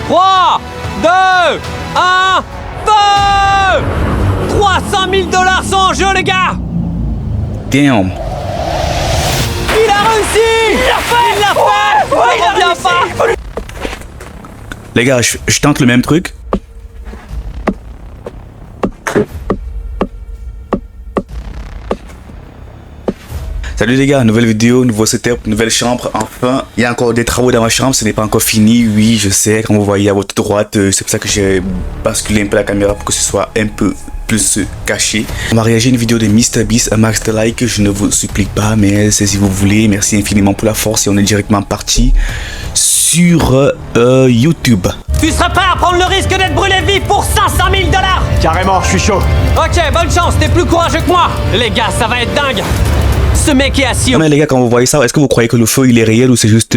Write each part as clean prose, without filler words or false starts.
3, 2, 1, feu! 300 000 $ sont en jeu, les gars! Damn. Il a réussi! Il l'a fait! Il l'a fait! Ouais, il a réussi! Les gars, je tente le même truc. Salut les gars, nouvelle vidéo, nouveau setup, nouvelle chambre, enfin. Il y a encore des travaux dans ma chambre, ce n'est pas encore fini, oui je sais, comme vous voyez à votre droite, c'est pour ça que j'ai basculé un peu la caméra pour que ce soit un peu plus caché. On va réagir à une vidéo de MrBeast, un max de like, je ne vous supplie pas, mais c'est si vous voulez, merci infiniment pour la force et on est directement parti sur YouTube. Tu seras prêt à prendre le risque d'être brûlé vif pour 500 000 $? Carrément, je suis chaud. Ok, bonne chance, t'es plus courageux que moi. Les gars, ça va être dingue. Ce mec est assis au... Mais les gars, quand vous voyez ça, est-ce que vous croyez que le feu il est réel ou c'est juste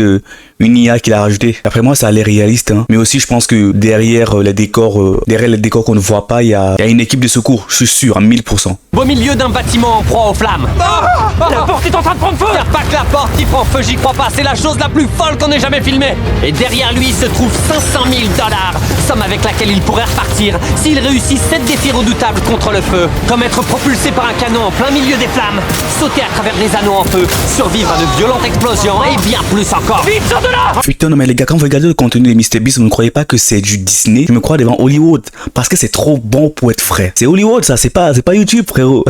une IA qu'il a rajouté? Après moi, ça a l'air réaliste, hein. Mais aussi, je pense que derrière les décors qu'on ne voit pas, il y a une équipe de secours, je suis sûr, à 1000%. Au milieu d'un bâtiment en proie aux flammes. La porte est en train de prendre feu. Y'a pas que la porte qui prend feu, j'y crois pas. C'est la chose la plus folle qu'on ait jamais filmée. Et derrière lui se trouve 500 000 $, somme avec laquelle il pourrait repartir s'il réussit 7 défis redoutables contre le feu, comme être propulsé par un canon en plein milieu des flammes, sauter à travers des anneaux en feu, survivre à de violentes explosions et bien plus encore. Vite, sors de là. Putain, non mais les gars, quand vous regardez le contenu de MrBeast, vous ne croyez pas que c'est du Disney? Je me crois devant Hollywood, parce que c'est trop bon pour être vrai. C'est Hollywood ça, c'est pas YouTube frérot.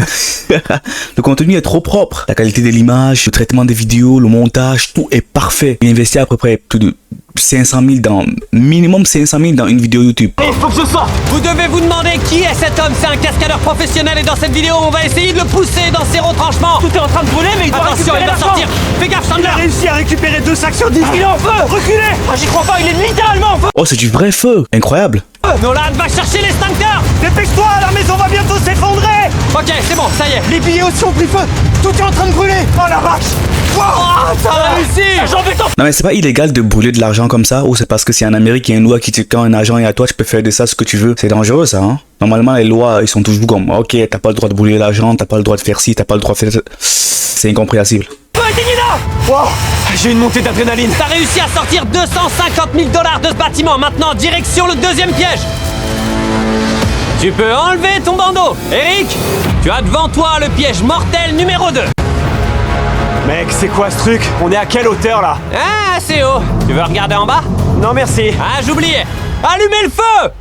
Le contenu est trop propre. La qualité de l'image, le traitement des vidéos, le montage, tout est parfait. Il investit à peu près plus de 500 000 dans, minimum 500 000 dans une vidéo YouTube. Il faut que je sorte. Vous devez vous demander qui est cet homme. C'est un cascadeur professionnel et dans cette vidéo, on va essayer de le pousser dans ses retranchements. Tout est en train de brûler, mais il doit Attention, il récupérer va l'argent. sortir. Fais gaffe, Il a Chandler. réussi à récupérer 2 sacs sur 10. Il est en feu. Reculez. Ah, j'y crois pas, il est littéralement en feu. Oh, c'est du vrai feu, incroyable. Nolan, va chercher l'extincteur. Dépêche-toi, la maison va bientôt s'effondrer. Ok, c'est bon, ça y est. Les billets aussi ont pris feu. Tout est en train de brûler. Oh la vache. Oh, t'as réussi. J'en vais t'en... Non mais c'est pas illégal de brûler de l'argent comme ça, ou c'est parce que c'est en Amérique il y a une loi qui dit quand un agent est à toi, tu peux faire de ça ce que tu veux. C'est dangereux ça, hein. Normalement les lois ils sont toujours comme ok, t'as pas le droit de brûler l'argent, t'as pas le droit de faire ci, t'as pas le droit de faire ça. C'est incompréhensible. Wow, j'ai une montée d'adrénaline. T'as réussi à sortir 250 000 $ de ce bâtiment. Maintenant, direction le deuxième piège. Tu peux enlever ton bandeau. Eric, tu as devant toi le piège mortel numéro 2. Mec, c'est quoi ce truc? On est à quelle hauteur là? Ah, assez haut. Tu veux regarder en bas? Non merci. Ah, j'oubliais. Allumez le feu.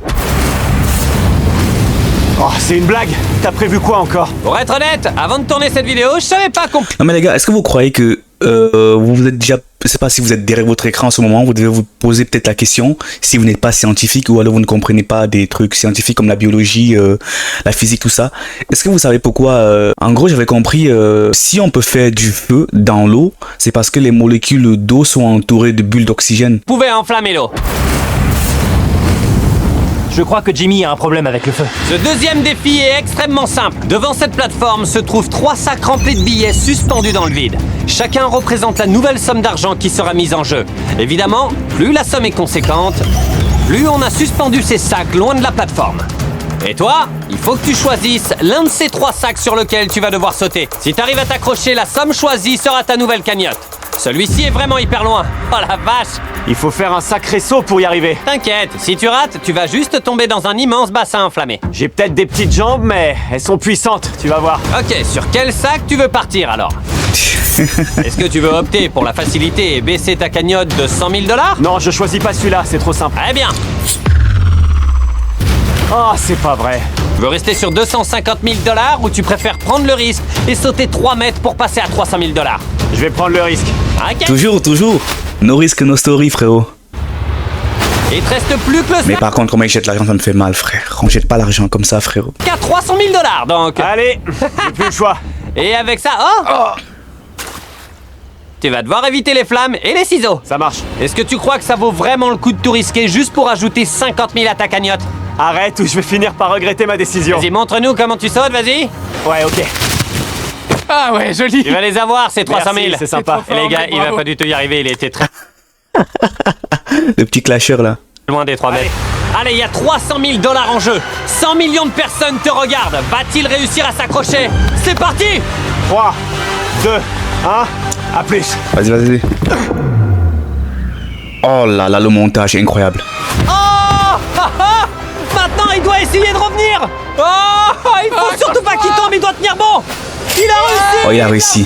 Oh, c'est une blague. T'as prévu quoi encore? Pour être honnête, avant de tourner cette vidéo, je savais pas qu'on... Non mais les gars, est-ce que vous croyez que vous êtes déjà, je sais pas si vous êtes derrière votre écran en ce moment, vous devez vous poser peut-être la question si vous n'êtes pas scientifique ou alors vous ne comprenez pas des trucs scientifiques comme la biologie, la physique, tout ça. Est-ce que vous savez pourquoi en gros, j'avais compris, si on peut faire du feu dans l'eau, c'est parce que les molécules d'eau sont entourées de bulles d'oxygène. Vous pouvez enflammer l'eau. Je crois que Jimmy a un problème avec le feu. Ce deuxième défi est extrêmement simple. Devant cette plateforme se trouvent 3 sacs remplis de billets suspendus dans le vide. Chacun représente la nouvelle somme d'argent qui sera mise en jeu. Évidemment, plus la somme est conséquente, plus on a suspendu ces sacs loin de la plateforme. Et toi, il faut que tu choisisses l'un de ces 3 sacs sur lequel tu vas devoir sauter. Si tu arrives à t'accrocher, la somme choisie sera ta nouvelle cagnotte. Celui-ci est vraiment hyper loin. Oh la vache! Il faut faire un sacré saut pour y arriver. T'inquiète, si tu rates, tu vas juste tomber dans un immense bassin enflammé. J'ai peut-être des petites jambes, mais elles sont puissantes, tu vas voir. Ok, sur quel sac tu veux partir alors? Est-ce que tu veux opter pour la facilité et baisser ta cagnotte de 100 000 $? Non, je choisis pas celui-là, c'est trop simple. Eh bien, Oh, c'est pas vrai. tu veux rester sur 250 000 $ ou tu préfères prendre le risque et sauter 3 mètres pour passer à 300 000 $? Je vais prendre le risque. Ok. Toujours. No risk, no story, frérot. Il te reste plus que le Mais sac par contre, comment il jette l'argent, ça me fait mal, frère. On jette pas l'argent comme ça, frérot. à 300 000 $, donc. Allez, j'ai plus le choix. Et avec ça, tu vas devoir éviter les flammes et les ciseaux. Ça marche. Est-ce que tu crois que ça vaut vraiment le coup de tout risquer juste pour ajouter 50 000 à ta cagnotte? Arrête ou je vais finir par regretter ma décision. Vas-y, montre-nous comment tu sautes, vas-y. Ouais, ok. Ah ouais, joli. Tu vas les avoir, ces 300 000. Merci, c'est sympa. Et les gars, mec, il va bravo. pas du tout y arriver, il était très Le petit clasher, là. loin des 3 mètres. Allez, il y a 300 000 $ en jeu. 100 millions de personnes te regardent. Va-t-il réussir à s'accrocher? C'est parti! 3, 2, 1, à plus. Vas-y. Oh là là, le montage est incroyable. Oh! va essayer de revenir. Oh, il faut surtout pas qu'il tombe, il doit tenir bon. Il a réussi. Oh, il a réussi.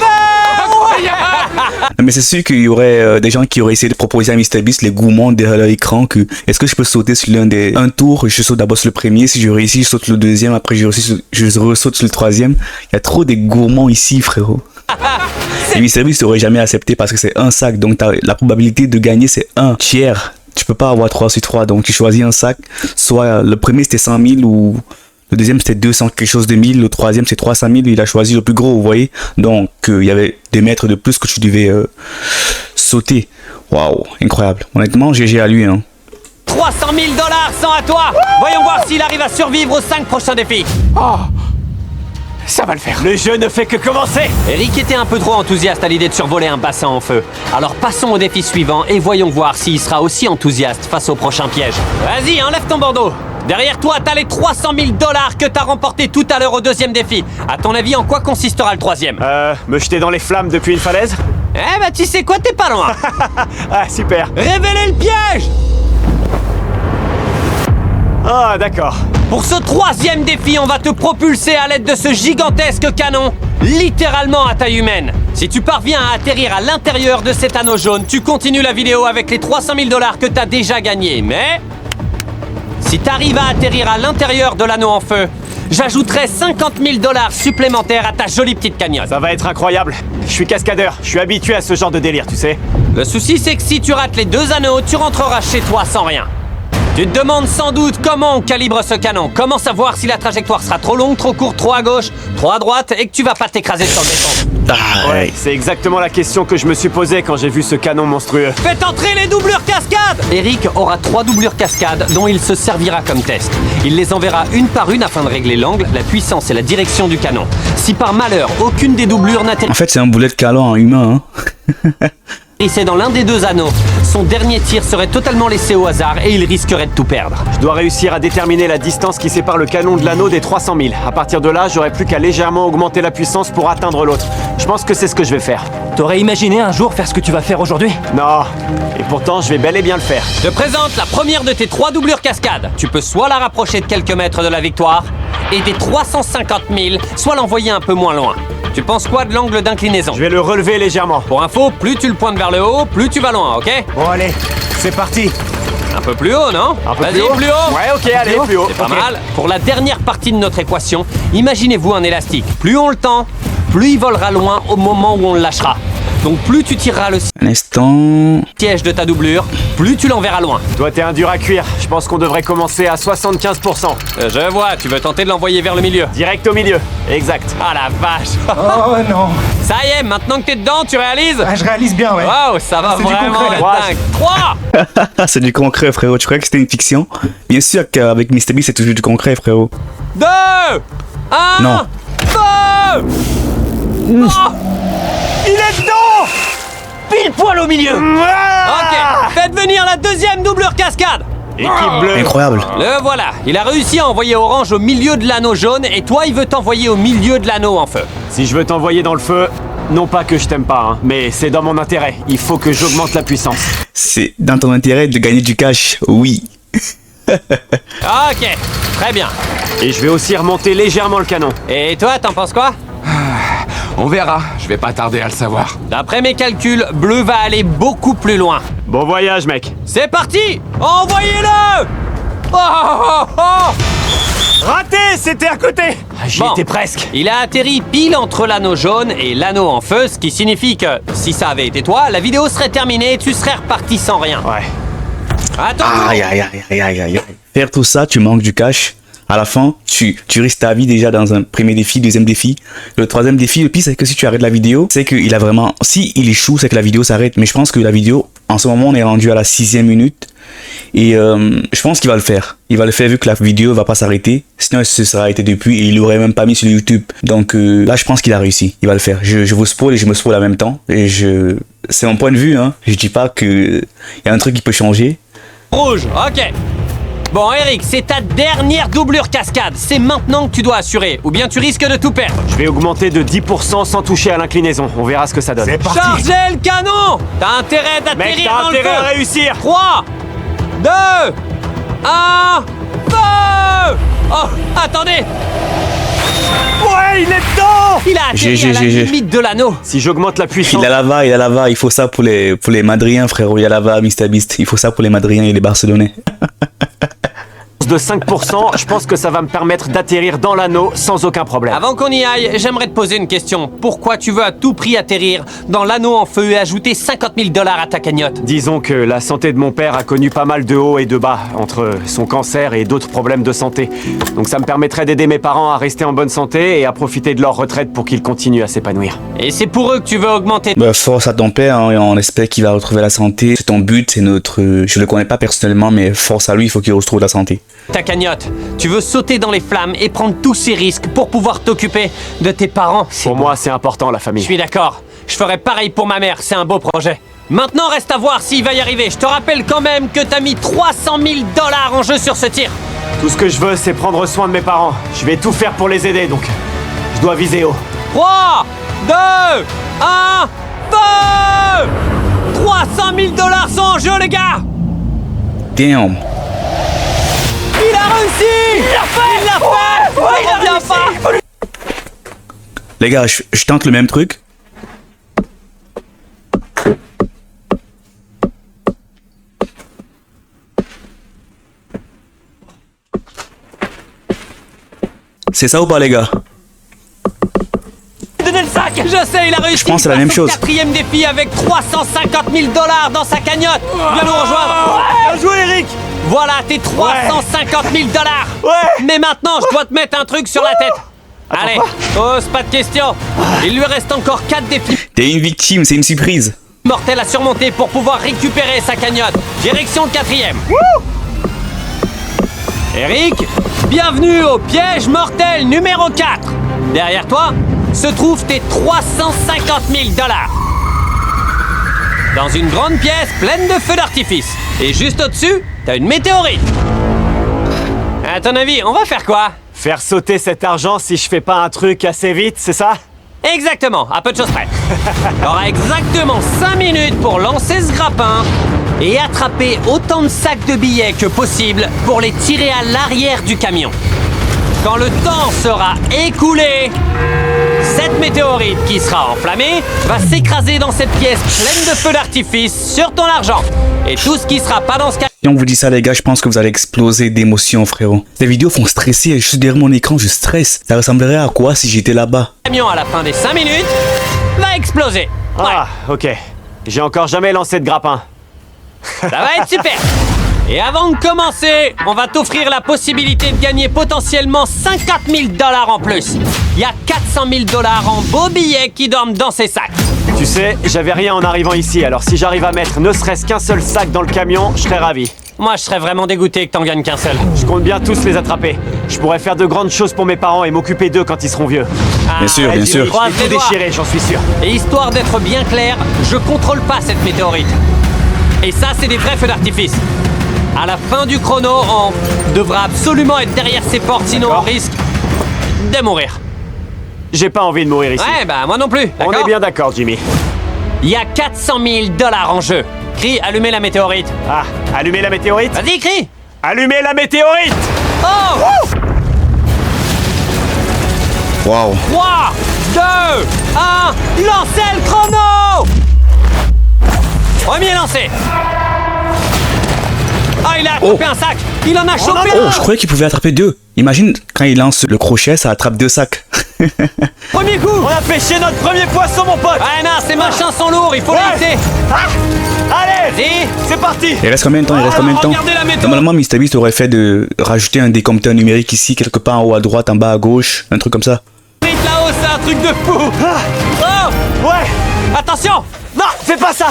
Mais c'est sûr qu'il y aurait des gens qui auraient essayé de proposer à MrBeast les gourmands derrière leur écran que est-ce que je peux sauter sur un tour, je saute d'abord sur le premier, si je réussis, je saute le deuxième, après je ressaute sur le troisième. Il y a trop des gourmands ici, frérot. Et MrBeast n'aurait jamais accepté parce que c'est un sac, donc la probabilité de gagner c'est 1 tiers. Tu peux pas avoir 3 sur 3, donc tu choisis un sac, soit le premier c'était 100 000 ou le deuxième c'était 200 quelque chose de 1000, le troisième c'est 300 000, il a choisi le plus gros, vous voyez. Donc il y avait des mètres de plus que tu devais sauter. Waouh, incroyable. Honnêtement, GG à lui. Hein. 300 000 $, 100 à toi. Voyons voir s'il arrive à survivre aux 5 prochains défis. Oh, ça va le faire. Le jeu ne fait que commencer. Eric était un peu trop enthousiaste à l'idée de survoler un bassin en feu. Alors passons au défi suivant et voyons voir s'il sera aussi enthousiaste face au prochain piège. Vas-y, enlève ton bandeau. Derrière toi, t'as les 300 000 $ que t'as remportés tout à l'heure au deuxième défi. À ton avis, en quoi consistera le troisième? Me jeter dans les flammes depuis une falaise? Eh bah tu sais quoi, t'es pas loin. Ah, super. Révélez le piège. Ah, d'accord. Pour ce troisième défi, on va te propulser à l'aide de ce gigantesque canon, littéralement à taille humaine. Si tu parviens à atterrir à l'intérieur de cet anneau jaune, tu continues la vidéo avec les 300 000 $ que t'as déjà gagnés. Mais si t'arrives à atterrir à l'intérieur de l'anneau en feu, j'ajouterai 50 000 $ supplémentaires à ta jolie petite cagnotte. Ça va être incroyable. Je suis cascadeur. Je suis habitué à ce genre de délire, tu sais. Le souci, c'est que si tu rates les 2 anneaux, tu rentreras chez toi sans rien. Tu te demandes sans doute comment on calibre ce canon. Comment savoir si la trajectoire sera trop longue, trop courte, trop à gauche, trop à droite et que tu vas pas t'écraser sur le béton. Ah, Ouais, c'est exactement la question que je me suis posée quand j'ai vu ce canon monstrueux. Faites entrer les doublures cascades. Eric aura 3 doublures cascades dont il se servira comme test. Il les enverra une par une afin de régler l'angle, la puissance et la direction du canon. Si par malheur, aucune des doublures n'atterrit... en fait, c'est un boulet de canon en humain. Hein. C'est dans l'un des 2 anneaux. Son dernier tir serait totalement laissé au hasard et il risquerait de tout perdre. Je dois réussir à déterminer la distance qui sépare le canon de l'anneau des 300 000. À partir de là, j'aurai plus qu'à légèrement augmenter la puissance pour atteindre l'autre. Je pense que c'est ce que je vais faire. T'aurais imaginé un jour faire ce que tu vas faire aujourd'hui? Non. Et pourtant, je vais bel et bien le faire. Je te présente la première de tes 3 doublures cascades. Tu peux soit la rapprocher de quelques mètres de la victoire, et des 350 000, soit l'envoyer un peu moins loin. Tu penses quoi de l'angle d'inclinaison? Je vais le relever légèrement. Pour info, plus tu le pointes vers le haut, plus tu vas loin, ok? Bon, allez, c'est parti. Un peu plus haut, non? Un peu Vas-y, plus haut. plus haut. Ouais, ok, allez, plus haut. C'est pas mal. Pour la dernière partie de notre équation, imaginez-vous un élastique. Plus on le tend, plus il volera loin au moment où on le lâchera. Donc plus tu tireras le Un instant. siège de ta doublure, plus tu l'enverras loin. Toi, t'es un dur à cuire. Je pense qu'on devrait commencer à 75%. Je vois, tu veux tenter de l'envoyer vers le milieu. Direct au milieu. Exact. Ah la vache. Oh non. Ça y est, maintenant que t'es dedans, tu réalises? Ah, je réalise bien, ouais. Waouh, ça va C'est du vraiment concret, être là. dingue. 3, C'est du concret, frérot. Tu croyais que c'était une fiction? Bien sûr qu'avec MrBeast, c'est toujours du concret, frérot. 2, 1, Non. feu! Oh, Il est dedans! pile poil au milieu. Ok, faites venir la deuxième doublure cascade. Équipe bleue. Incroyable. Le voilà, il a réussi à envoyer Orange au milieu de l'anneau jaune et toi, il veut t'envoyer au milieu de l'anneau en feu. Si je veux t'envoyer dans le feu, non pas que je t'aime pas, hein, mais c'est dans mon intérêt. Il faut que j'augmente la puissance. C'est dans ton intérêt de gagner du cash, oui. Ok, très bien. Et je vais aussi remonter légèrement le canon. Et toi, t'en penses quoi? On verra, je vais pas tarder à le savoir. D'après mes calculs, Bleu va aller beaucoup plus loin. Bon voyage, mec. C'est parti! Envoyez-le! Oh, oh, oh! Raté, c'était à côté. J'y Bon. étais presque. Il a atterri pile entre l'anneau jaune et l'anneau en feu, ce qui signifie que, si ça avait été toi, la vidéo serait terminée et tu serais reparti sans rien. Ouais. Attends! Aïe, aïe, aïe, aïe, aïe, aïe. Faire tout ça, tu manques du cash. À la fin, tu risques ta vie déjà dans un premier défi, deuxième défi. Le troisième défi, le pire, c'est que si tu arrêtes la vidéo, c'est qu'il a vraiment... Si il échoue, c'est que la vidéo s'arrête. Mais je pense que la vidéo, en ce moment, on est rendu à la 6e minute. Et je pense qu'il va le faire. Il va le faire vu que la vidéo va pas s'arrêter. Sinon, il se serait arrêté depuis et il l'aurait même pas mis sur YouTube. Donc là, je pense qu'il a réussi. Il va le faire. Je vous spoil et je me spoil en même temps. Et c'est mon point de vue, hein. Je dis pas que y a un truc qui peut changer. Rouge, ok. Bon, Eric, c'est ta dernière doublure cascade. C'est maintenant que tu dois assurer, ou bien tu risques de tout perdre. Je vais augmenter de 10% sans toucher à l'inclinaison. On verra ce que ça donne. C'est Chargez le canon! T'as intérêt Mec, d'atterrir t'as dans le intérêt à feu. réussir. 3, 2, 1, feu! Oh, attendez! Ouais, il est dedans! Il a atterri à la limite de l'anneau. Si j'augmente la puissance... Il a la va. Il faut ça pour les Madriens, frérot. Il y a la va, MrBeast. Il faut ça pour les Madriens et les Barcelonais. de 5%, je pense que ça va me permettre d'atterrir dans l'anneau sans aucun problème. Avant qu'on y aille, j'aimerais te poser une question. Pourquoi tu veux à tout prix atterrir dans l'anneau en feu et ajouter 50 000 $ à ta cagnotte? Disons que la santé de mon père a connu pas mal de hauts et de bas, entre son cancer et d'autres problèmes de santé. Donc ça me permettrait d'aider mes parents à rester en bonne santé et à profiter de leur retraite pour qu'ils continuent à s'épanouir. Et c'est pour eux que tu veux augmenter... Bah, force à ton père, hein, et on espère qu'il va retrouver la santé. C'est ton but, c'est notre... Je le connais pas personnellement, mais force à lui, il faut qu'il retrouve la santé. Ta cagnotte, tu veux sauter dans les flammes et prendre tous ces risques pour pouvoir t'occuper de tes parents. Pour moi, c'est important, la Je famille. suis d'accord. Je ferai pareil pour ma mère, c'est un beau projet. Maintenant, reste à voir s'il va y arriver. Je te rappelle quand même que t'as mis 300 000 $ en jeu sur ce tir. Tout ce que je veux, c'est prendre soin de mes parents. Je vais tout faire pour les aider, donc je dois viser haut. 3, 2, 1, feu! 300 000 $ sont en jeu, les gars! Damn. Il a réussi! Il l'a fait! Il l'a fait! Ouais, il a réussi! Les gars, je tente le même truc. C'est ça ou pas, les gars? Donnez le sac! Je sais, il a réussi! Je pense que c'est la même chose. Quatrième défi avec 350 000 $ dans sa cagnotte! Viens nous rejoindre! Bien joué, Eric! Voilà tes 350 000 $! Ouais! Mais maintenant, je dois te mettre un truc sur la tête! Allez, pose pas de questions! Il lui reste encore 4 défis T'es une victime, c'est une surprise. mortels à surmonter pour pouvoir récupérer sa cagnotte. Direction le 4e. Eric, bienvenue au piège mortel numéro 4. Derrière toi se trouvent tes 350 000 $. Dans une grande pièce pleine de feux d'artifice. Et juste au-dessus, t'as une météorite. À ton avis, on va faire quoi? Faire sauter cet argent si je fais pas un truc assez vite, c'est ça? Exactement, à peu de choses près. T'auras exactement 5 minutes pour lancer ce grappin et attraper autant de sacs de billets que possible pour les tirer à l'arrière du camion. Quand le temps sera écoulé, cette météorite qui sera enflammée va s'écraser dans cette pièce pleine de feux d'artifice sur ton argent. Et tout ce qui sera pas dans ce Si on vous dit ça, les gars, je pense que vous allez exploser d'émotion, frérot. Ces vidéos font stresser. Je suis derrière mon écran, je stresse. Ça ressemblerait à quoi si j'étais là-bas? camion à la fin des 5 minutes va exploser. Ouais, Ah, ok. J'ai encore jamais lancé de grappin. ça va être super. Et avant de commencer, on va t'offrir la possibilité de gagner potentiellement 50 000 $ en plus. Il y a 400 000 $ en beaux billets qui dorment dans ces sacs. Tu sais, j'avais rien en arrivant ici, alors si j'arrive à mettre ne serait-ce qu'un seul sac dans le camion, je serais ravi. Moi, je serais vraiment dégoûté que t'en gagnes qu'un seul. Je compte bien tous les attraper. Je pourrais faire de grandes choses pour mes parents et m'occuper d'eux quand ils seront vieux. Bien sûr, vas-y, bien sûr. Je croise vais les tout doigts. déchirer, j'en suis sûr. Et histoire d'être bien clair, je contrôle pas cette météorite. Et ça, c'est des vrais feux d'artifice. À la fin du chrono, on devra absolument être derrière ces portes, sinon on D'accord. risque de mourir. J'ai pas envie de mourir ici. Ouais, bah moi non plus. On d'accord? est bien d'accord, Jimmy. Il y a 400 000 $ en jeu. Crie, allumez la météorite. Ah, allumez la météorite. Vas-y, crie. Allumez la météorite. Oh, Waouh. 3, 2, 1, lancez le chrono. Premier lancé. Ah, il a attrapé un sac. Il en a chopé Oh, un. je croyais qu'il pouvait attraper 2. Imagine, quand il lance le crochet, ça attrape 2 sacs. Premier coup. On a pêché notre premier poisson, mon pote. Ouais, non, ces machins sont lourds, il faut Ouais. les laisser. Ah, allez, Vas-y. c'est parti. Il reste combien de temps? Il reste combien de temps? Regardez la météo. Normalement, MrBeast aurait fait de rajouter un décompteur numérique ici, quelque part en haut à droite, en bas à gauche, un truc comme ça. Là-haut, c'est un truc de fou. Oh, Ouais. attention. Non, fais pas ça.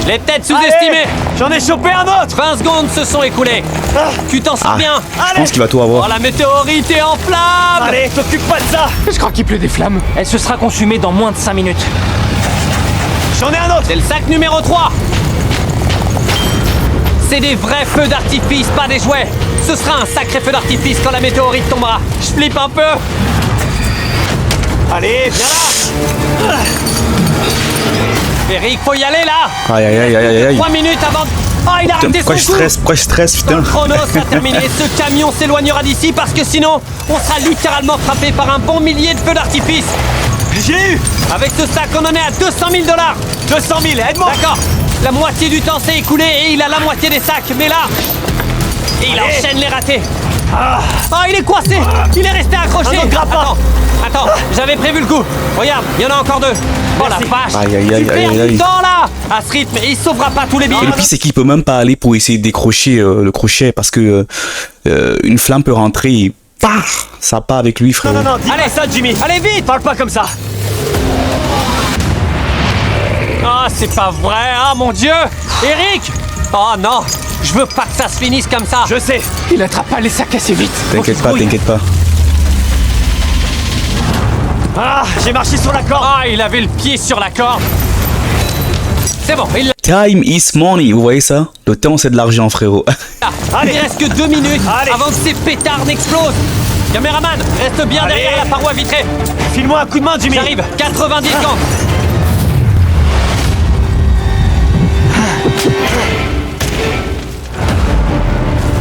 Je l'ai peut-être sous-estimé. Allez, j'en ai chopé un autre. 20 secondes se sont écoulées. Ah, Tu t'en sors Ah, bien. je pense qu'il va tout Oh, avoir. la météorite est en flammes. allez, t'occupe pas de ça. Je crois qu'il pleut des flammes. Elle se sera consumée dans moins de 5 minutes. J'en ai un autre. C'est le sac numéro 3. C'est des vrais feux d'artifice, pas des jouets. Ce sera un sacré feu d'artifice quand la météorite tombera. Je flippe un peu. Allez, viens là. Eric, faut y aller là. Aïe, aïe, aïe, aïe, aïe. 3 minutes avant... Ah, il a raté Pourquoi je son coup. stresse? Pourquoi je stresse, Quand le putain? chrono sera terminé, ce camion s'éloignera d'ici parce que sinon, on sera littéralement frappé par un bon millier de feux d'artifice. J'ai eu. Avec ce sac, on en est à 200 000 $. 200 000, aide-moi. D'accord. La moitié du temps s'est écoulé et il a la moitié des sacs. Mais là, il enchaîne les ratés. Ah, il est coincé. Il est resté accroché. Un autre grappin. Attends, j'avais prévu le coup. Regarde, il y en a encore 2. Oh la vache. Aïe, aïe, aïe, Tu perds aïe, du aïe. temps là. À ce rythme, il sauvera pas tous les billets. Et le pire, c'est qu'il peut même pas aller pour essayer de décrocher le crochet parce que une flamme peut rentrer et paf, ça part avec lui, frérot. Non, dis Allez, pas ça, Jimmy. Allez vite. Parle pas comme ça. Ah, c'est pas vrai. Ah, mon Dieu. Eric. Oh non. Je veux pas que ça se finisse comme ça. Je sais. Il attrape pas les sacs assez vite. T'inquiète pas, t'inquiète pas. Ah, j'ai marché sur la corde. Ah, il avait le pied sur la corde. C'est bon, il l'a. Time is money, vous voyez ça? Le temps, c'est de l'argent, frérot. Il reste que 2 minutes Allez. avant que ces pétards n'explosent. Caméraman, reste bien Allez. derrière la paroi vitrée. File-moi un coup de main, Jimmy. J'arrive, 90 secondes.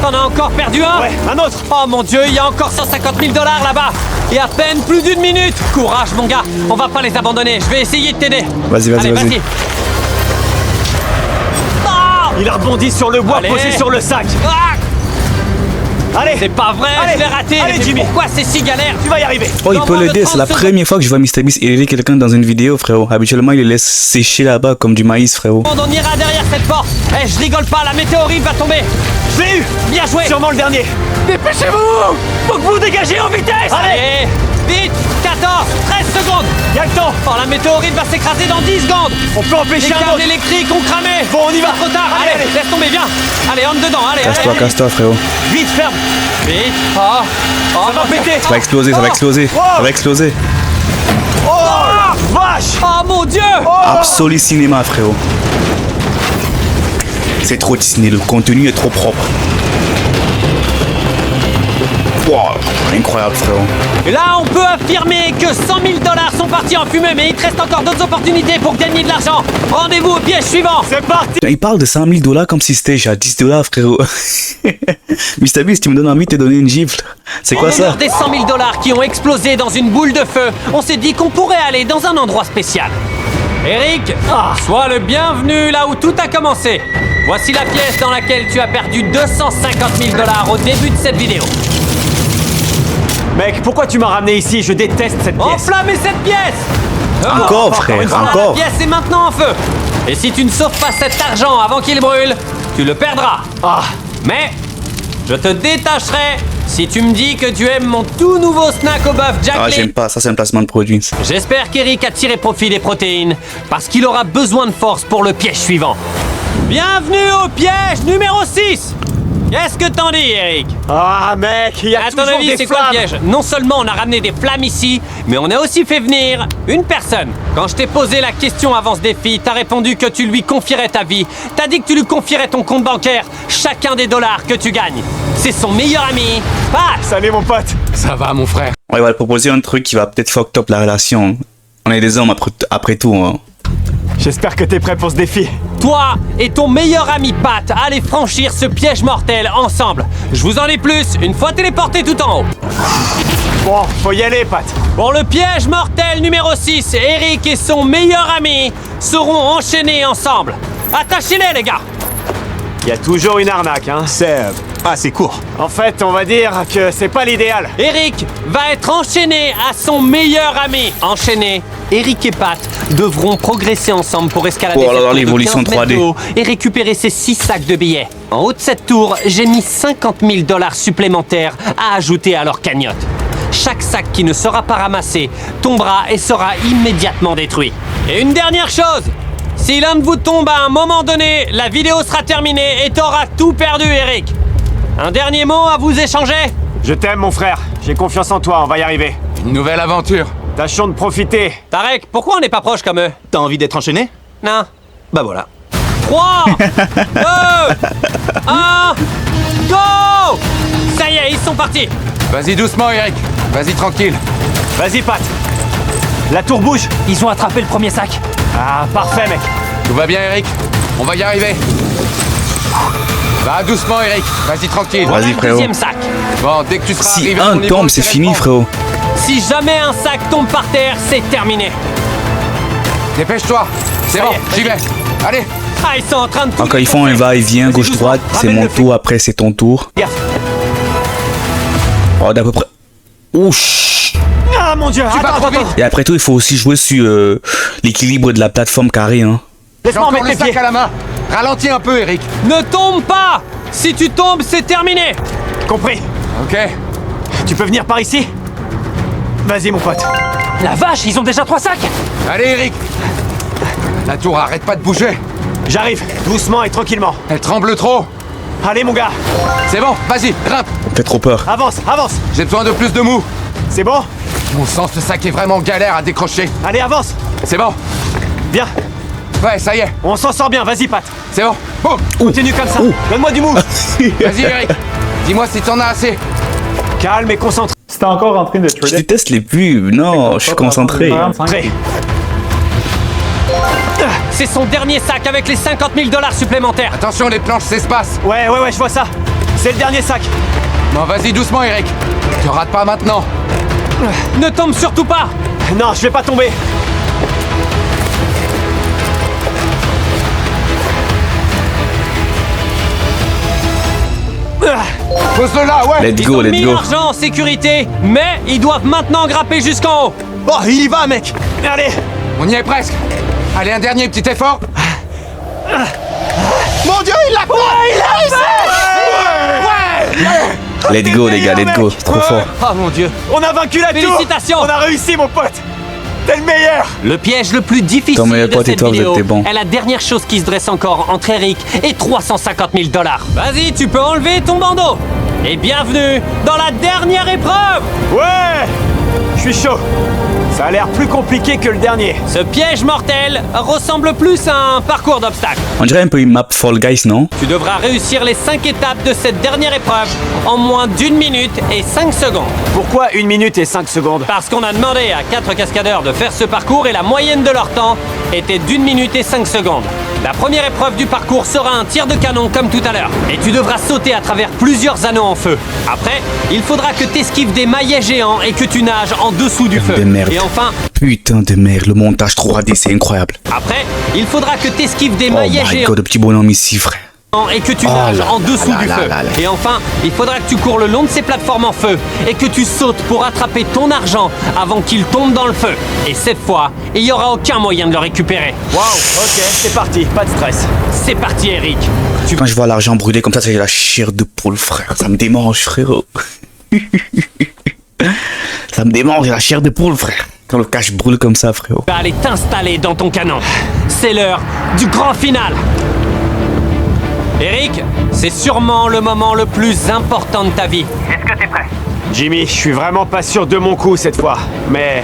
T'en as encore perdu un? Ouais, un autre. Oh mon Dieu, il y a encore 150 000 $ là-bas. Et à peine plus d'1 minute. Courage mon gars, on va pas les abandonner. Je vais essayer de t'aider. Vas-y, Allez, vas-y. Ah. Il a rebondi sur le bois Allez. posé sur le sac. Ah. Allez, C'est pas vrai, Allez. je l'ai raté. Allez, Mais Jimmy. pourquoi c'est si galère? tu vas y arriver. Oh, il Dans peut moins de l'aider, c'est 30 la secondes. première fois que je vois MrBeast aider quelqu'un dans une vidéo, frérot. Habituellement, il le laisse sécher là-bas comme du maïs, frérot. On ira derrière cette porte. Eh, je rigole pas, la météorite va tomber. Je l'ai eu. Bien joué. Sûrement le dernier. Dépêchez-vous. Faut que vous dégagez en vitesse. Allez, vite. 14, 13 secondes. Y a le temps. Oh, la météorite va s'écraser dans 10 secondes. On peut Les empêcher un câbles autre. électriques ont cramé. Bon, on y va. Pas trop tard. Allez, Allez, allez. laisse tomber, viens. Allez, entre dedans. Allez, Casse-toi, allez. casse-toi, frérot. Vite, ferme. Vite. Oh, Ça va péter. Ça va exploser, ça va exploser. Ça va exploser. Oh, la vache. Oh mon Dieu. Absolu cinéma, frérot. C'est trop Disney, le contenu est trop propre. Wow, incroyable, frérot. Et là, on peut affirmer que 100 000 $ sont partis en fumée, mais il te reste encore d'autres opportunités pour gagner de l'argent. Rendez-vous au piège suivant. C'est parti. Il parle de 100 000 $ comme si c'était déjà 10 $, frérot. MrBeast, tu me donnes envie de te donner une gifle. C'est quoi En ça? l'honneur des 100 000 $ qui ont explosé dans une boule de feu, on s'est dit qu'on pourrait aller dans un endroit spécial. Eric, sois le bienvenu là où tout a commencé. Voici la pièce dans laquelle tu as perdu 250 000 $ au début de cette vidéo. Mec, pourquoi tu m'as ramené ici? Je déteste cette pièce. Enflammez cette pièce. Encore, frère, Voilà, encore. la pièce est maintenant en feu. Et si tu ne sauves pas cet argent avant qu'il brûle, tu le perdras. Mais je te détacherai si tu me dis que tu aimes mon tout nouveau snack au bœuf Jack Ah, Lee. j'aime pas, ça c'est un placement de produit. J'espère qu'Eric a tiré profit des protéines, parce qu'il aura besoin de force pour le piège suivant. Bienvenue au piège numéro 6. Qu'est-ce que t'en dis, Eric? Ah, mec, il y a À ton toujours avis, des c'est quoi le flammes. piège? Non seulement on a ramené des flammes ici, mais on a aussi fait venir une personne. Quand je t'ai posé la question avant ce défi, t'as répondu que tu lui confierais ta vie. T'as dit que tu lui confierais ton compte bancaire, chacun des dollars que tu gagnes. C'est son meilleur ami, Pat. Salut, mon pote. Ça va, mon frère? Ouais, il va te proposer un truc qui va peut-être fuck up la relation. On est des hommes après tout. Hein. J'espère que t'es prêt pour ce défi. Toi et ton meilleur ami Pat allez franchir ce piège mortel ensemble. Je vous en dis plus une fois téléporté tout en haut. Bon, faut y aller, Pat. Pour le piège mortel numéro 6, Eric et son meilleur ami seront enchaînés ensemble. Attachez-les, les gars. Il y a toujours une arnaque, hein. C'est assez court. En fait, on va dire que c'est pas l'idéal. Eric va être enchaîné à son meilleur ami. Enchaînés, Eric et Pat devront progresser ensemble pour escalader Oh là cette là, tour de l'évolution 15 mètres 3D. de haut et récupérer ses 6 sacs de billets. En haut de cette tour, j'ai mis 50 000 $ supplémentaires à ajouter à leur cagnotte. Chaque sac qui ne sera pas ramassé tombera et sera immédiatement détruit. Et une dernière chose, si l'un de vous tombe à un moment donné, la vidéo sera terminée et t'auras tout perdu, Eric. Un dernier mot à vous échanger? Je t'aime, mon frère. J'ai confiance en toi, on va y arriver. Une nouvelle aventure. Tâchons de profiter. Tarek, pourquoi on n'est pas proche comme eux? T'as envie d'être enchaîné? Non. Bah voilà. 3, 2, 1, go! Ça y est, ils sont partis. Vas-y doucement, Eric. Vas-y tranquille. Vas-y, Pat. La tour bouge. Ils ont attrapé le premier sac. Ah, parfait, mec. Tout va bien, Eric? On va y arriver. Va doucement, Eric. Vas-y, tranquille. Voilà Vas-y, le frérot. deuxième sac. Bon, dès que tu seras Si arrivé à un ton niveau, tombe, je c'est te fini, réponds. frérot. Si jamais un sac tombe par terre, c'est terminé. Dépêche-toi. C'est Ça y bon, est, j'y vais. Allez. Ah, ils sont en train de tout Quand ils font un défoncer. va-et-vient, Vas-y, gauche-droite, doucement, c'est ramène mon le tour, après c'est ton tour. Gaffe. Oh, d'à peu près. Ouch. Ah mon dieu, Tu vas trop vite. Et après tout, il faut aussi jouer sur l'équilibre de la plateforme carrée, hein. J'ai laisse-moi en encore mettre le les sac pieds. à la main. Ralentis un peu, Eric. Ne tombe pas. Si tu tombes, c'est terminé. Compris. Ok. Tu peux venir par ici? Vas-y mon pote. La vache, ils ont déjà 3 sacs. Allez, Eric. La tour arrête pas de bouger. J'arrive, doucement et tranquillement. Elle tremble trop. Allez mon gars, C'est bon, vas-y, grimpe. Ça fait trop peur. avance, avance. J'ai besoin de plus de mou. C'est bon? Mon sang, ce sac est vraiment galère à décrocher. Allez, avance. C'est bon. Viens, Ouais, ça y est. on s'en sort bien, vas-y Pat. C'est bon. Boum. Continue comme ça. Donne-moi du mou. Vas-y, Eric. Dis-moi si t'en as assez. Calme et concentré. C'était encore en train de Je trader. déteste les pubs. Non, je suis concentré. C'est son dernier sac avec les 50 000 $ supplémentaires. Attention, les planches s'espacent. Ouais, je vois ça. C'est le dernier sac. Bon, vas-y doucement, Eric. Te rate pas maintenant. Ne tombe surtout pas. Non, je vais pas tomber. Pose-le là, ouais. Let's Ils go, ont mis let's go. l'argent en sécurité, mais ils doivent maintenant grimper jusqu'en haut. Oh, il y va, mec. Allez, On y est presque. Allez, un dernier petit effort. Mon Dieu, il l'a fait. Let's go, les gars, let's go. Trop fort. Oh mon Dieu. on a vaincu la tour. Félicitations. On a réussi mon pote. T'es le meilleur. Le piège le plus difficile Ton meilleur de pote et cette toi, vous vidéo êtes bons. est la dernière chose qui se dresse encore entre Eric et 350 000 $. Vas-y, tu peux enlever ton bandeau. Et bienvenue dans la dernière épreuve. Ouais, je suis chaud. Ça a l'air plus compliqué que le dernier. Ce piège mortel ressemble plus à un parcours d'obstacles. On dirait un peu une map Fall Guys, non? Tu devras réussir les 5 étapes de cette dernière épreuve en moins d'1 minute et 5 secondes. Pourquoi 1 minute et 5 secondes? Parce qu'on a demandé à 4 cascadeurs de faire ce parcours et la moyenne de leur temps était d'1 minute et 5 secondes. La première épreuve du parcours sera un tir de canon comme tout à l'heure. Et tu devras sauter à travers plusieurs anneaux en feu. Après, il faudra que tu esquives des maillets géants et que tu nages en dessous du feu. De merde. Et enfin, Putain de merde, le montage 3D, c'est incroyable. après, il faudra que tu esquives des Oh maillets my géants god, le petit bonhomme ici, frère. et que tu Oh nages là en dessous là du là feu. là là. Et enfin, il faudra que tu cours le long de ces plateformes en feu et que tu sautes pour attraper ton argent avant qu'il tombe dans le feu. Et cette fois, il n'y aura aucun moyen de le récupérer. Waouh, ok, c'est parti, pas de stress. C'est parti, Eric. Quand je vois l'argent brûler comme ça, c'est la chair de poule, frère. Ça me démange, frérot. Ça me démange, la chair de poule, frère. Quand le cash brûle comme ça, frérot. Tu vas aller t'installer dans ton canon. C'est l'heure du grand final. Eric, c'est sûrement le moment le plus important de ta vie. Jimmy, je suis vraiment pas sûr de mon coup cette fois. Mais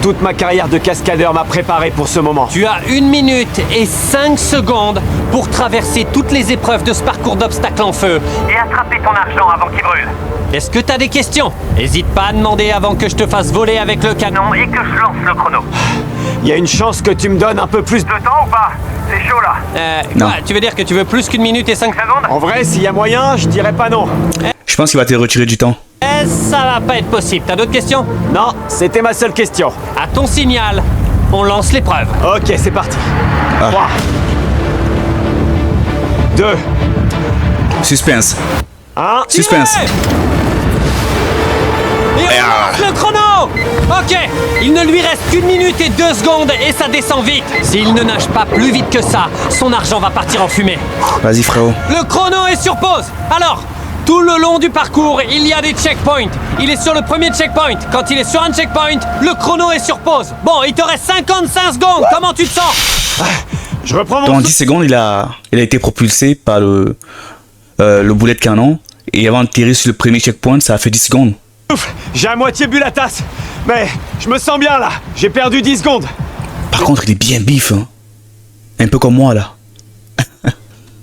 toute ma carrière de cascadeur m'a préparé pour ce moment. Tu as 1 minute et 5 secondes pour traverser toutes les épreuves de ce parcours d'obstacles en feu. Et attraper ton argent avant qu'il brûle. Est-ce que t'as des questions? N'hésite pas à demander avant que je te fasse voler avec le canon. Non, et que je lance le chrono. Il y a une chance que tu me donnes un peu plus de... De temps ou pas? C'est chaud là. Non. Quoi, tu veux dire que tu veux plus qu'1 minute et 5 secondes? En vrai, s'il y a moyen, je dirais pas non. Je pense qu'il va te retirer du temps. Ça va pas être possible. T'as d'autres questions? Non, c'était ma seule question. À ton signal, on lance l'épreuve. Ok, c'est parti. 3 2 Suspense. 1. Suspense. Et on lance le chrono! Ok, il ne lui reste qu'1 minute et 2 secondes et ça descend vite. S'il ne nage pas plus vite que ça, son argent va partir en fumée. Vas-y, frérot. Le chrono est sur pause. Alors, tout le long du parcours, il y a des checkpoints. Il est sur le premier checkpoint. Quand il est sur un checkpoint, le chrono est sur pause. Bon, il te reste 55 secondes. Comment tu te sens? Je reprends mon Dans souffle. 10 secondes, il a été propulsé par le boulet de canon. Et avant d'atterrir sur le premier checkpoint, ça a fait 10 secondes. J'ai à moitié bu la tasse. Mais je me sens bien là. J'ai perdu 10 secondes. Par contre, il est bien bif, hein. Un peu comme moi, là.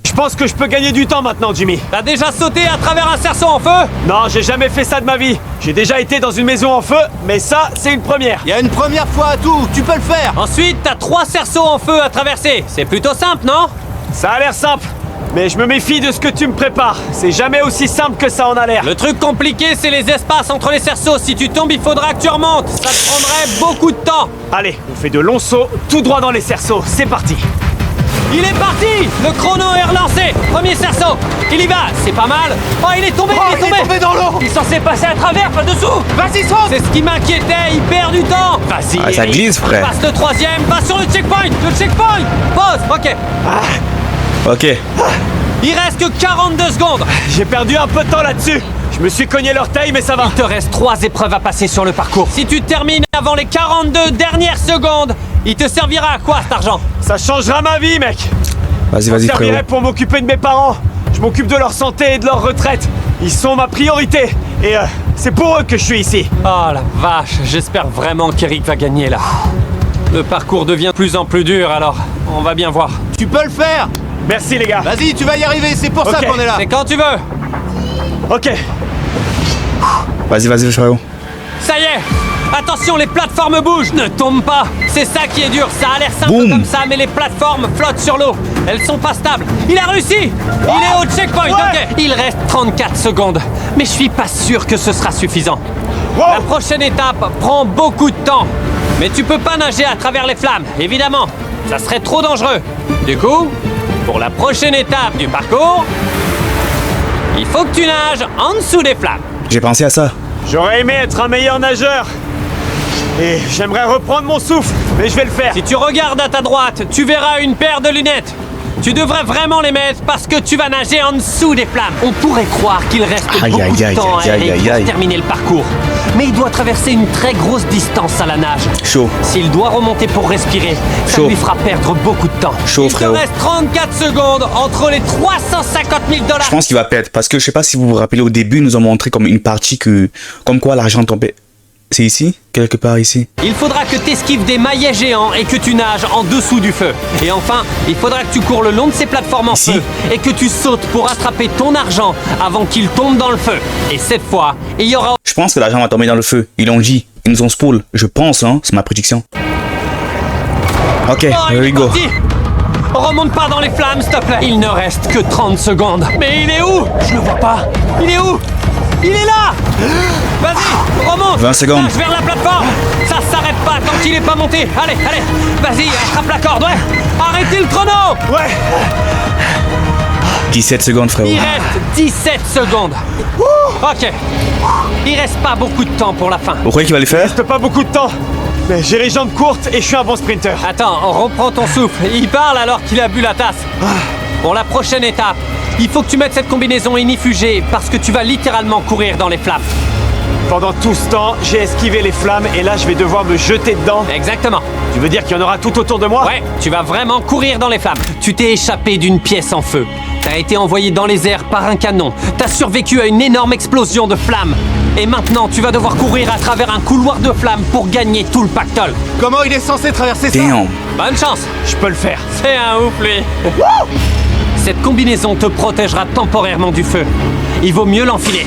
Je pense que je peux gagner du temps maintenant, Jimmy. T'as déjà sauté à travers un cerceau en feu? Non, j'ai jamais fait ça de ma vie. J'ai déjà été dans une maison en feu, mais ça, c'est une première. Il y a une première fois à tout, tu peux le faire. Ensuite, t'as 3 cerceaux en feu à traverser. C'est plutôt simple, non? Ça a l'air simple. Mais je me méfie de ce que tu me prépares. C'est jamais aussi simple que ça en a l'air. Le truc compliqué, c'est les espaces entre les cerceaux. Si tu tombes, il faudra que tu remontes. Ça te prendrait beaucoup de temps. Allez, on fait de longs sauts, tout droit dans les cerceaux. C'est parti. Il est parti. Le chrono est relancé. Premier cerceau. Il y va. C'est pas mal. Oh, il est tombé, il est tombé dans l'eau. Il est censé passer à travers, pas dessous. Vas-y, saute. C'est ce qui m'inquiétait. Il perd du temps. Vas-y, Ah, ça Eric. glisse, frère. Passe le troisième. Va sur le checkpoint. Le checkpoint. Pause. Ok. Ok. Il reste que 42 secondes. J'ai perdu un peu de temps là-dessus. Je me suis cogné l'orteil, mais ça va. Il te reste 3 épreuves à passer sur le parcours. Si tu termines avant les 42 dernières secondes, il te servira à quoi cet argent? Ça changera ma vie, mec. Vas-y, Ça vas-y, servirait frérot. pour m'occuper de mes parents. Je m'occupe de leur santé et de leur retraite. Ils sont ma priorité. Et c'est pour eux que je suis ici. Oh la vache, j'espère vraiment qu'Eric va gagner là. Le parcours devient de plus en plus dur, alors on va bien voir. Tu peux le faire. Merci, les gars. Vas-y, tu vas y arriver. C'est pour ça Ok. qu'on est là. C'est quand tu veux. Ok. Vas-y, vas-y, frérot. Ça y est. Attention, les plateformes bougent. Ne tombe pas. C'est ça qui est dur. Ça a l'air simple Boum. comme ça, mais les plateformes flottent sur l'eau. Elles sont pas stables. Il a réussi. Il est au checkpoint. Ouais. Ok. Il reste 34 secondes. Mais je suis pas sûr que ce sera suffisant. Wow. La prochaine étape prend beaucoup de temps. Mais tu peux pas nager à travers les flammes, évidemment. Ça serait trop dangereux. Du coup, pour la prochaine étape du parcours, il faut que tu nages en dessous des flammes. J'ai pensé à ça. J'aurais aimé être un meilleur nageur. Et j'aimerais reprendre mon souffle, mais je vais le faire. Si tu regardes à ta droite, tu verras une paire de lunettes. Tu devrais vraiment les mettre parce que tu vas nager en dessous des flammes. On pourrait croire qu'il reste Aïe, beaucoup aïe, de aïe, temps à aïe, aïe, Eric aïe, pour aïe. terminer le parcours. Mais il doit traverser une très grosse distance à la nage. Chaud. S'il doit remonter pour respirer, ça Chaud. lui fera perdre beaucoup de temps. Chaud, Il te frérot. reste 34 secondes entre les 350 000 $. Je pense qu'il va perdre. Parce que je sais pas si vous vous rappelez, au début, ils nous ont montré comme une partie que. Comme quoi l'argent tombait. C'est ici? Quelque part ici? Il faudra que tu esquives des maillets géants et que tu nages en dessous du feu. Et enfin, il faudra que tu cours le long de ces plateformes en Ici. feu et que tu sautes pour attraper ton argent avant qu'il tombe dans le feu. Et cette fois, il y aura... Je pense que l'argent va tomber dans le feu. Ils l'ont dit. Ils nous ont spoil. Je pense, hein. C'est ma prédiction. Ok, Oh, il here we est go. parti. Remonte pas dans les flammes, s'il te plaît. Il ne reste que 30 secondes. Mais il est où? Je le vois pas. Il est où? Il est là. Vas-y, remonte. 20 secondes. Nage vers la plateforme. Ça s'arrête pas tant qu'il est pas monté. Allez, allez. Vas-y, attrape la corde, ouais. Arrêtez le chrono. Ouais. 17 secondes, frérot. Il reste 17 secondes. Ok. Il reste pas beaucoup de temps pour la fin. Vous croyez qu'il va le faire? Reste pas beaucoup de temps. Mais j'ai les jambes courtes et je suis un bon sprinter. Attends, reprends ton souffle. Il parle alors qu'il a bu la tasse. Pour la prochaine étape, il faut que tu mettes cette combinaison inifugée parce que tu vas littéralement courir dans les flammes. Pendant tout ce temps, j'ai esquivé les flammes et là, je vais devoir me jeter dedans. Exactement. Tu veux dire qu'il y en aura tout autour de moi? Ouais, tu vas vraiment courir dans les flammes. Tu t'es échappé d'une pièce en feu. T'as été envoyé dans les airs par un canon. T'as survécu à une énorme explosion de flammes. Et maintenant, tu vas devoir courir à travers un couloir de flammes pour gagner tout le pactole. Comment il est censé traverser ça? Damn. Bonne chance. Je peux le faire. C'est un ouf, lui. Cette combinaison te protégera temporairement du feu. Il vaut mieux l'enfiler.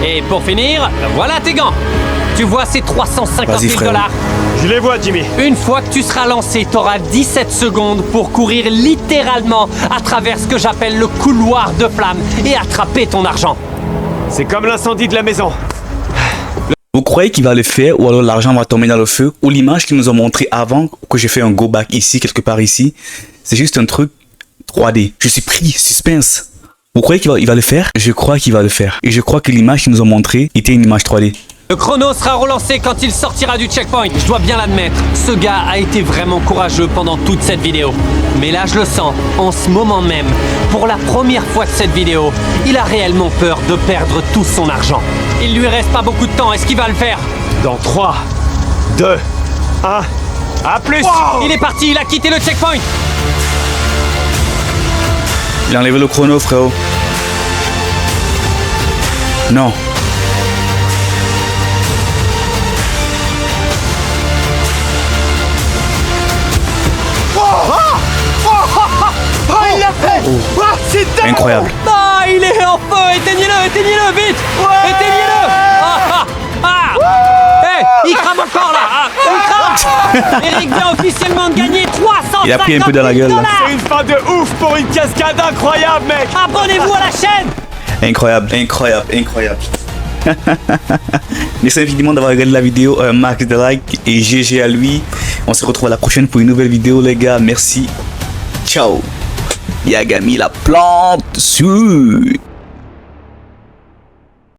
Et pour finir, voilà tes gants. Tu vois ces 350 Vas-y, 000 frère. $. Je les vois, Jimmy. Une fois que tu seras lancé, tu auras 17 secondes pour courir littéralement à travers ce que j'appelle le couloir de flammes et attraper ton argent. C'est comme l'incendie de la maison. Vous croyez qu'il va le faire ou alors l'argent va tomber dans le feu? Ou l'image qu'ils nous ont montré avant que j'ai fait un go back ici, quelque part ici, c'est juste un truc 3D. Je suis pris, suspense. Vous croyez qu'il va le faire? Je crois qu'il va le faire. Et je crois que l'image qu'ils nous ont montré était une image 3D. Le chrono sera relancé quand il sortira du checkpoint. Je dois bien l'admettre, ce gars a été vraiment courageux pendant toute cette vidéo. Mais là, je le sens, en ce moment même, pour la première fois de cette vidéo, il a réellement peur de perdre tout son argent. Il lui reste pas beaucoup de temps, est-ce qu'il va le faire? Dans 3, 2, 1. À plus! Il est parti, il a quitté le checkpoint. Il a enlevé le chrono, frérot. Non. Oh, il l'a fait. Ah, c'est dingue. Incroyable. Ah, il est en feu. Éteignez-le, éteignez-le, vite. Éteignez-le. Hey, il crame encore là. Il crame. Eric vient officiellement de gagner 350 Il a pris un peu dans la gueule là. C'est une fin de ouf pour une cascade incroyable, mec. Abonnez-vous à la chaîne. Incroyable, incroyable, incroyable. Merci infiniment d'avoir regardé la vidéo, un max de like et GG à lui. On se retrouve à la prochaine pour une nouvelle vidéo les gars, merci. Ciao. Yagami la plante sur